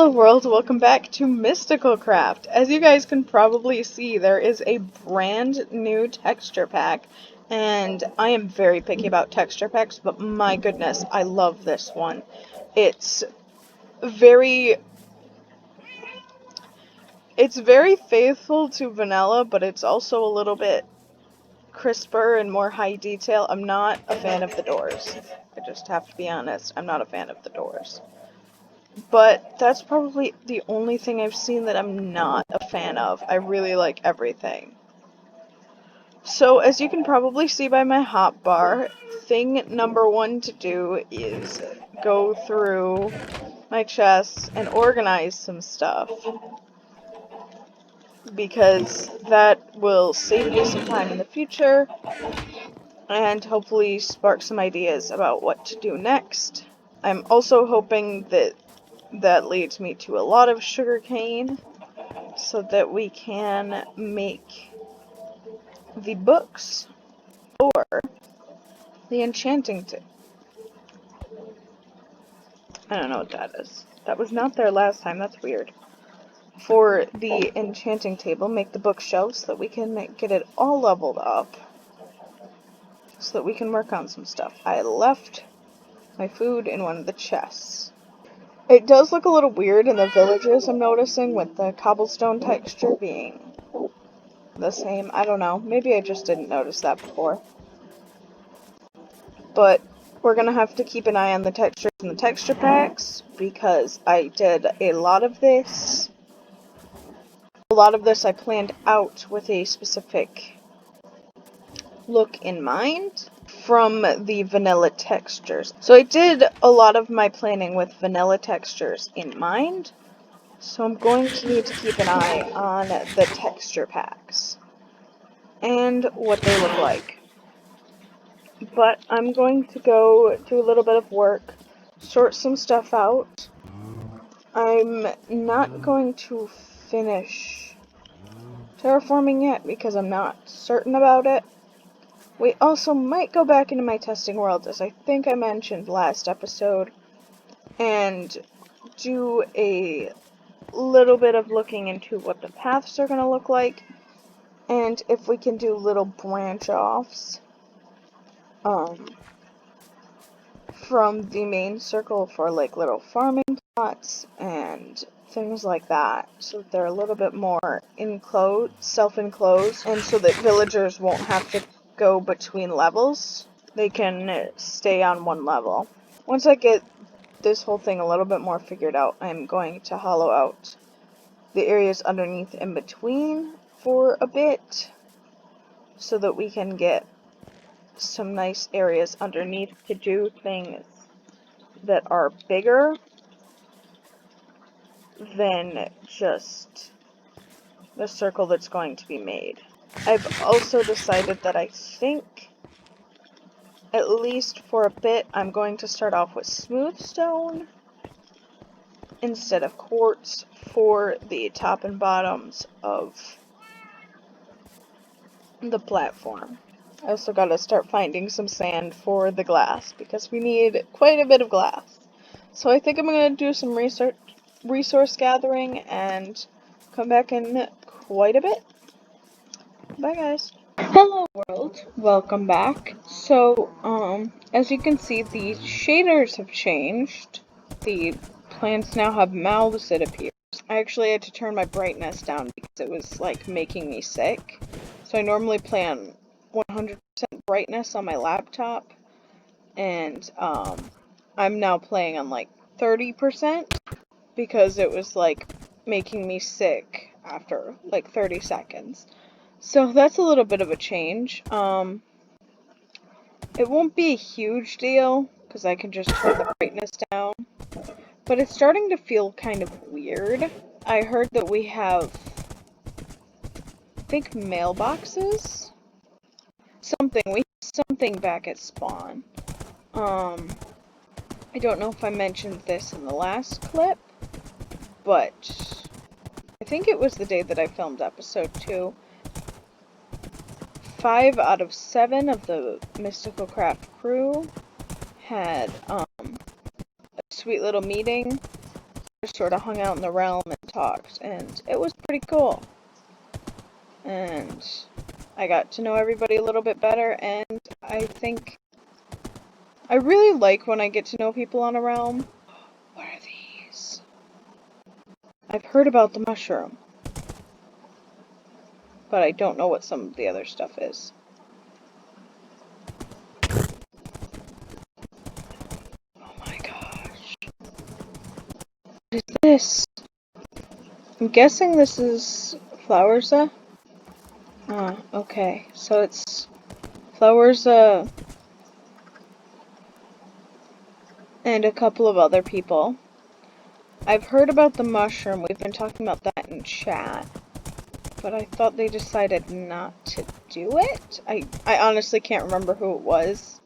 Hello world, welcome back to Mysticalcraft. As you guys can probably see, there is a brand new texture pack, and I am very picky about texture packs, but my goodness, I love this one. It's very faithful to vanilla, but it's also a little bit crisper and more high detail. I'm not a fan of the doors. I just have to be honest, I'm not a fan of the doors. But that's probably the only thing I've seen that I'm not a fan of. I really like everything. So, as you can probably see by my hotbar, thing number one to do is go through my chests and organize some stuff. Because that will save me some time in the future and hopefully spark some ideas about what to do next. I'm also hoping that that leads me to a lot of sugarcane, so that we can make the books for the enchanting table. I don't know what that is. That was not there last time, that's weird. For the enchanting table, make the bookshelves so that we can get it all leveled up, so that we can work on some stuff. I left my food in one of the chests. It does look a little weird in the villages, I'm noticing, with the cobblestone texture being the same. I don't know. Maybe I just didn't notice that before. But we're gonna have to keep an eye on the textures in the texture packs, because I did a lot of this. A lot of this I planned out with a specific look in mind from the vanilla textures. So I did a lot of my planning with vanilla textures in mind. So I'm going to need to keep an eye on the texture packs and what they look like. But I'm going to go do a little bit of work, sort some stuff out. I'm not going to finish terraforming yet because I'm not certain about it. We also might go back into my testing world, as I think I mentioned last episode, and do a little bit of looking into what the paths are going to look like, and if we can do little branch-offs from the main circle for like little farming plots and things like that, so that they're a little bit more enclosed, self-enclosed, and so that villagers won't have to go between levels. They can stay on one level. Once I get this whole thing a little bit more figured out, I'm going to hollow out the areas underneath in between for a bit, so that we can get some nice areas underneath to do things that are bigger than just the circle that's going to be made. I've also decided that I think, at least for a bit, I'm going to start off with smooth stone instead of quartz for the top and bottoms of the platform. I also gotta start finding some sand for the glass, because we need quite a bit of glass. So I think I'm gonna do some resource gathering and come back in quite a bit. Bye guys. Hello world, welcome back. So, as you can see, the shaders have changed. The plants now have mouths, it appears. I actually had to turn my brightness down because it was like making me sick. So I normally play on 100% brightness on my laptop, and I'm now playing on like 30% because it was like making me sick after like 30 seconds. So that's a little bit of a change. It won't be a huge deal because I can just turn the brightness down, but it's starting to feel kind of weird. I heard that we have, I think, mailboxes? We have something back at spawn. I don't know if I mentioned this in the last clip, but I think it was the day that I filmed episode 2. 5 out of 7 of the Mysticalcraft crew had a sweet little meeting just sort of hung out in the realm and talked, and it was pretty cool. And I got to know everybody a little bit better, and I think I really like when I get to know people on a realm. What are these? I've heard about the mushroom, but I don't know what some of the other stuff is. Oh my gosh. What is this? I'm guessing this is Flowerza? Okay. So it's Flowerza and a couple of other people. I've heard about the mushroom. We've been talking about that in chat. But I thought they decided not to do it? I honestly can't remember who it was.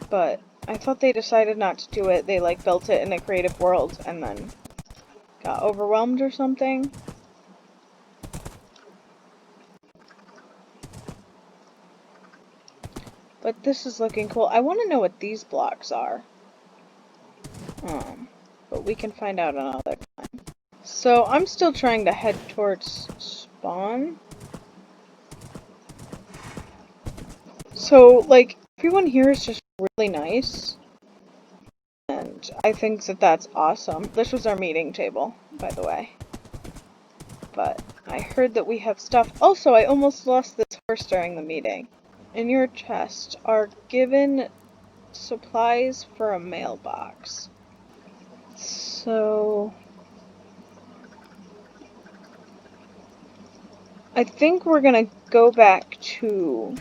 But I thought they decided not to do it. They like built it in a creative world and then got overwhelmed or something. But this is looking cool. I want to know what these blocks are. But we can find out another time. So I'm still trying to head towards spawn. So, like, everyone here is just really nice. And I think that that's awesome. This was our meeting table, by the way. But I heard that we have stuff. Also, I almost lost this horse during the meeting. In your chest are given supplies for a mailbox. So I think we're gonna go back to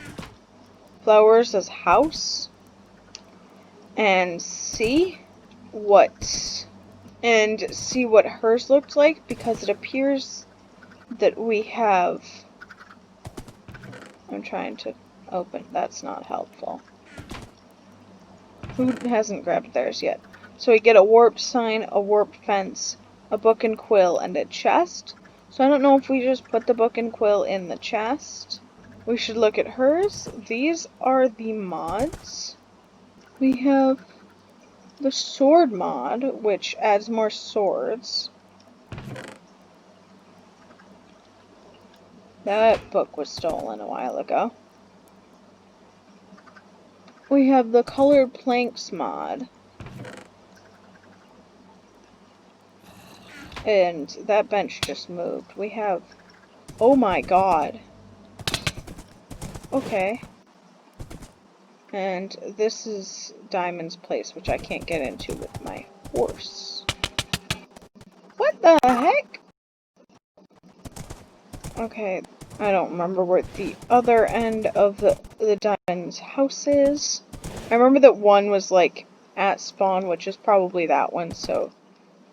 Flowers' house and see what hers looked like, because it appears that we have. I'm trying to open. That's not helpful. Who hasn't grabbed theirs yet? So we get a warp sign, a warp fence, a book and quill, and a chest. So I don't know if we just put the book and quill in the chest. We should look at hers. These are the mods. We have the sword mod, which adds more swords. That book was stolen a while ago. We have the colored planks mod. And that bench just moved. We have... Oh my god. Okay. And this is Diamond's place, which I can't get into with my horse. What the heck? Okay, I don't remember where the other end of the Diamond's house is. I remember that one was, like, at spawn, which is probably that one, so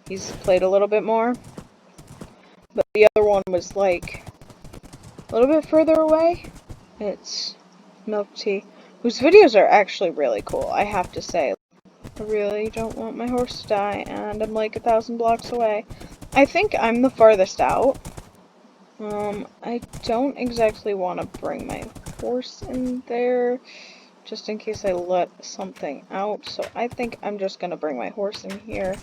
he's played a little bit more. But the other one was, like, a little bit further away. It's Milk Tea, whose videos are actually really cool, I have to say. I really don't want my horse to die, and I'm like 1,000 blocks away. I think I'm the farthest out. I don't exactly want to bring my horse in there, just in case I let something out, so I think I'm just gonna bring my horse in here.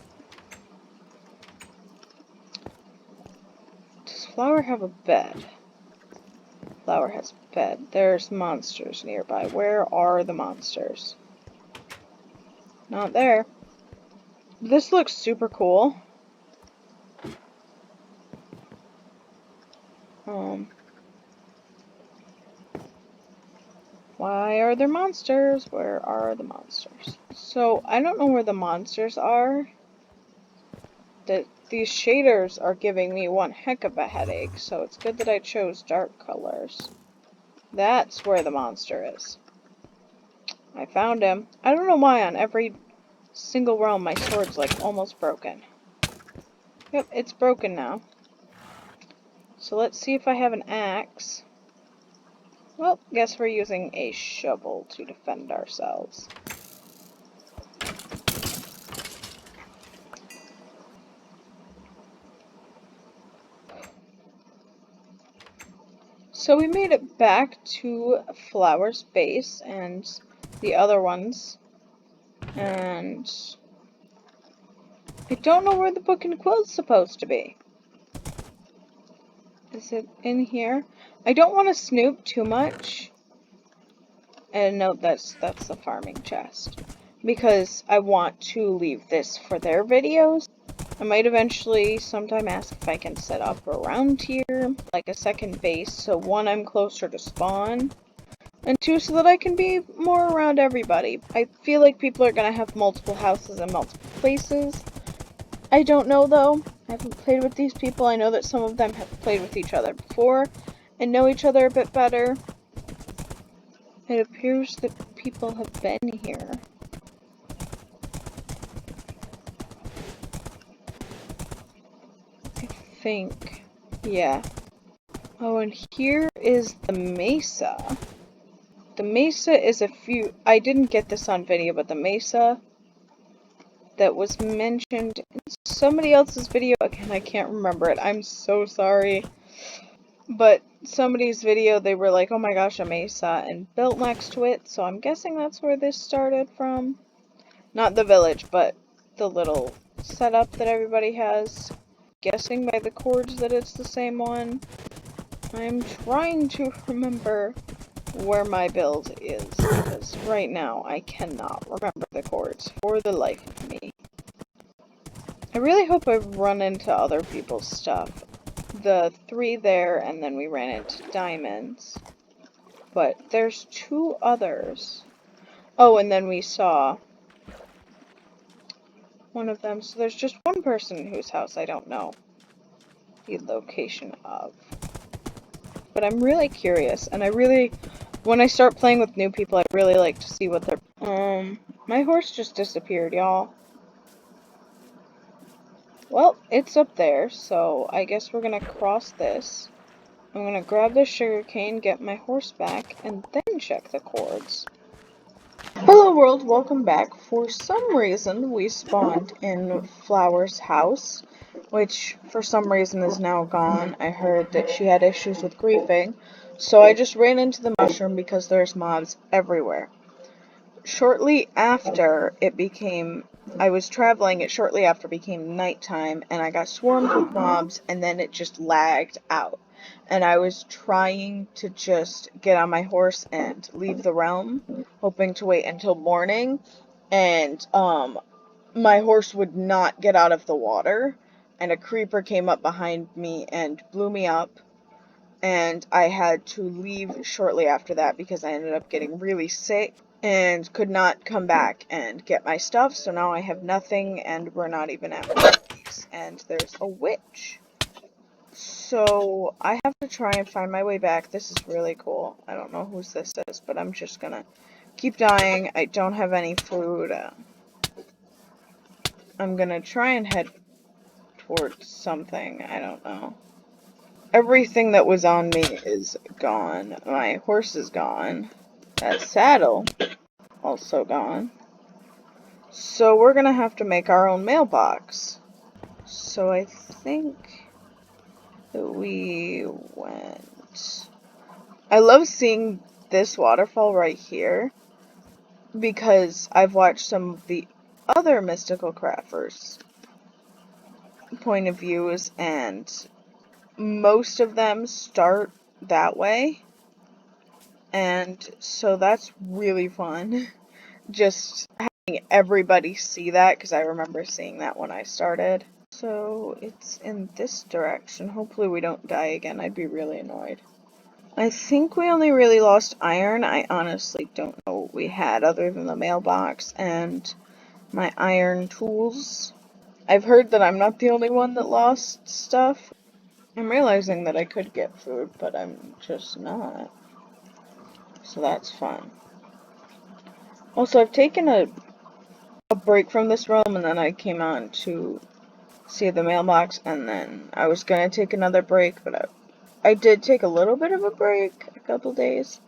Does Flower have a bed? Flower has a bed. There's monsters nearby. Where are the monsters? Not there. This looks super cool. Why are there monsters? Where are the monsters? So, I don't know where the monsters are. These shaders are giving me one heck of a headache, so it's good that I chose dark colors. That's where the monster is. I found him. I don't know why on every single realm my sword's like almost broken. Yep, it's broken now. So let's see if I have an axe. Well, guess we're using a shovel to defend ourselves. So we made it back to Flower's base, and the other ones. And I don't know where the book and quill's supposed to be. Is it in here? I don't want to snoop too much. And no, that's the farming chest. Because I want to leave this for their videos. I might eventually sometime ask if I can set up around here, like a second base, so one, I'm closer to spawn, and two, so that I can be more around everybody. I feel like people are gonna have multiple houses in multiple places. I don't know though. I haven't played with these people. I know that some of them have played with each other before and know each other a bit better. It appears that people have been here. I think. Yeah. Oh, and here is the mesa. The mesa is I didn't get this on video, but the mesa that was mentioned in somebody else's video, again, I can't remember it, I'm so sorry, but somebody's video, they were like, oh my gosh, a mesa, and built next to it, so I'm guessing that's where this started from. Not the village, but the little setup that everybody has. Guessing by the chords that it's the same one. I'm trying to remember where my build is, because right now I cannot remember the chords for the life of me. I really hope I run into other people's stuff. The 3 there, and then we ran into diamonds. But there's 2 others. Oh, and then we saw one of them, so there's just one person whose house I don't know the location of. But I'm really curious, and when I start playing with new people, I really like to see what they're... my horse just disappeared, y'all. Well, it's up there, so I guess we're gonna cross this. I'm gonna grab the sugarcane, get my horse back, and then check the chords. Hello world, welcome back. For some reason, we spawned in Flower's house, which for some reason is now gone. I heard that she had issues with griefing, so I just ran into the mushroom because there's mobs everywhere. Shortly after I was traveling, it shortly after became nighttime, and I got swarmed with mobs, and then it just lagged out. And I was trying to just get on my horse and leave the realm, hoping to wait until morning, and, my horse would not get out of the water, and a creeper came up behind me and blew me up, and I had to leave shortly after that because I ended up getting really sick and could not come back and get my stuff, so now I have nothing, and we're not even at Wendy's, and there's a witch. So I have to try and find my way back. This is really cool. I don't know whose this is, but I'm just gonna keep dying. I don't have any food. I'm gonna try and head towards something. I don't know. Everything that was on me is gone. My horse is gone. That saddle, also gone. So we're gonna have to make our own mailbox. So I think that we went... I love seeing this waterfall right here, because I've watched some of the other Mysticalcrafters' point of views, and most of them start that way, and so that's really fun. Just having everybody see that, because I remember seeing that when I started. So it's in this direction. Hopefully we don't die again. I'd be really annoyed. I think we only really lost iron. I honestly don't know what we had other than the mailbox and my iron tools. I've heard that I'm not the only one that lost stuff. I'm realizing that I could get food, but I'm just not. So that's fun. Also, I've taken a break from this realm, and then I came on to see the mailbox, and then I was gonna take another break, but I did take a little bit of a break, a couple days,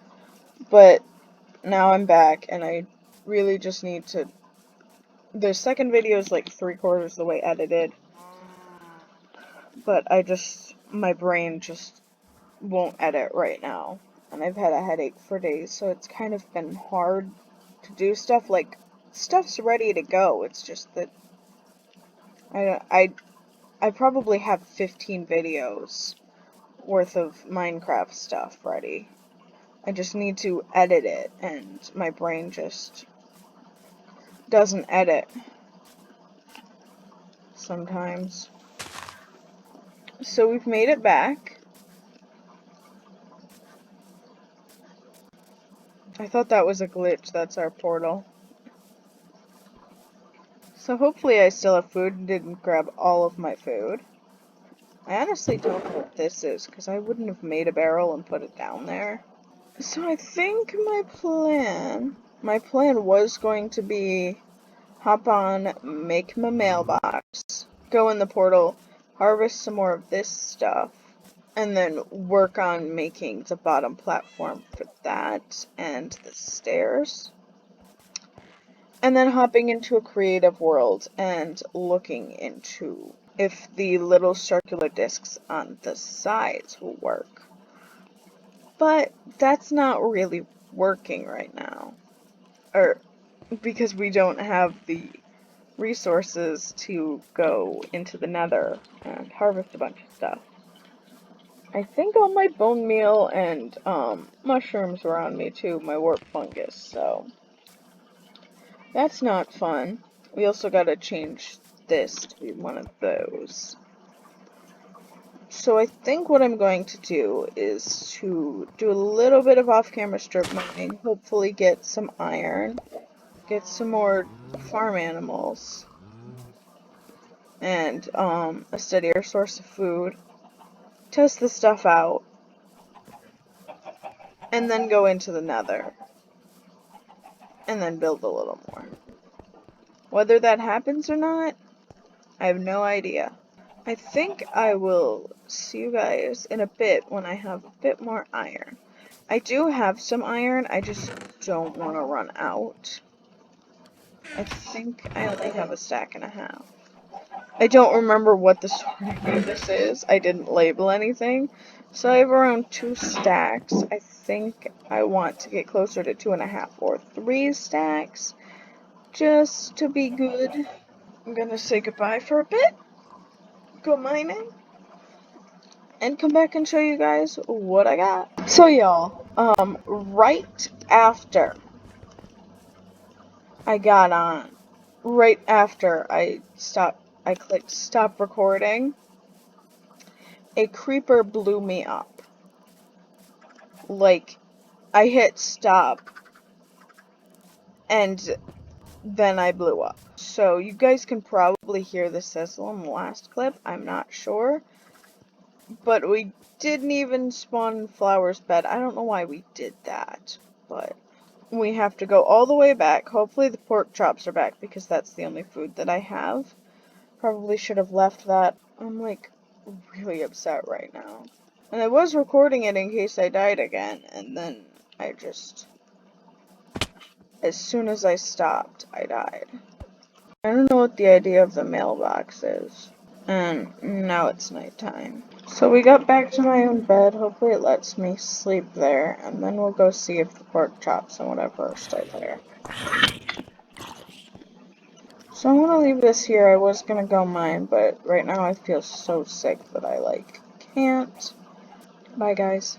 but now I'm back, and I really just need to... The second video is like 3/4 the way edited, but my brain just won't edit right now, and I've had a headache for days, so it's kind of been hard to do stuff. Like, stuff's ready to go. It's just that I probably have 15 videos worth of Minecraft stuff ready. I just need to edit it, and my brain just doesn't edit sometimes. So we've made it back. I thought that was a glitch. That's our portal. So hopefully I still have food and didn't grab all of my food. I honestly don't know what this is, because I wouldn't have made a barrel and put it down there. So I think my plan was going to be hop on, make my mailbox, go in the portal, harvest some more of this stuff, and then work on making the bottom platform for that and the stairs. And then hopping into a creative world and looking into if the little circular discs on the sides will work. But that's not really working right now. Because we don't have the resources to go into the nether and harvest a bunch of stuff. I think all my bone meal and mushrooms were on me too, my warp fungus, so that's not fun. We also gotta change this to be one of those. So I think what I'm going to do is to do a little bit of off-camera strip mining, hopefully get some iron, get some more farm animals, and a steadier source of food, test the stuff out, and then go into the nether, and then build a little more. Whether that happens or not, I have no idea. I think I will see you guys in a bit when I have a bit more iron. I do have some iron, I just don't want to run out. I think I only have a stack and a half. I don't remember what the sorting of this is. I didn't label anything. So I have around 2 stacks. I think I want to get closer to 2.5 or 3 stacks. Just to be good. I'm gonna say goodbye for a bit. Go mining. And come back and show you guys what I got. So y'all, right after I got on, right after I clicked stop recording, a creeper blew me up. Like, I hit stop, and then I blew up. So you guys can probably hear the sizzle in the last clip, I'm not sure. But we didn't even spawn Flower's bed. I don't know why we did that, but we have to go all the way back. Hopefully the pork chops are back, because that's the only food that I have. Probably should have left that. I'm, like, really upset right now. And I was recording it in case I died again, and then I just... as soon as I stopped, I died. I don't know what the idea of the mailbox is. And now it's nighttime. So we got back to my own bed. Hopefully it lets me sleep there. And then we'll go see if the pork chops and whatever are still there. So I'm gonna leave this here. I was gonna go mine, but right now I feel so sick that I, like, can't. Bye, guys.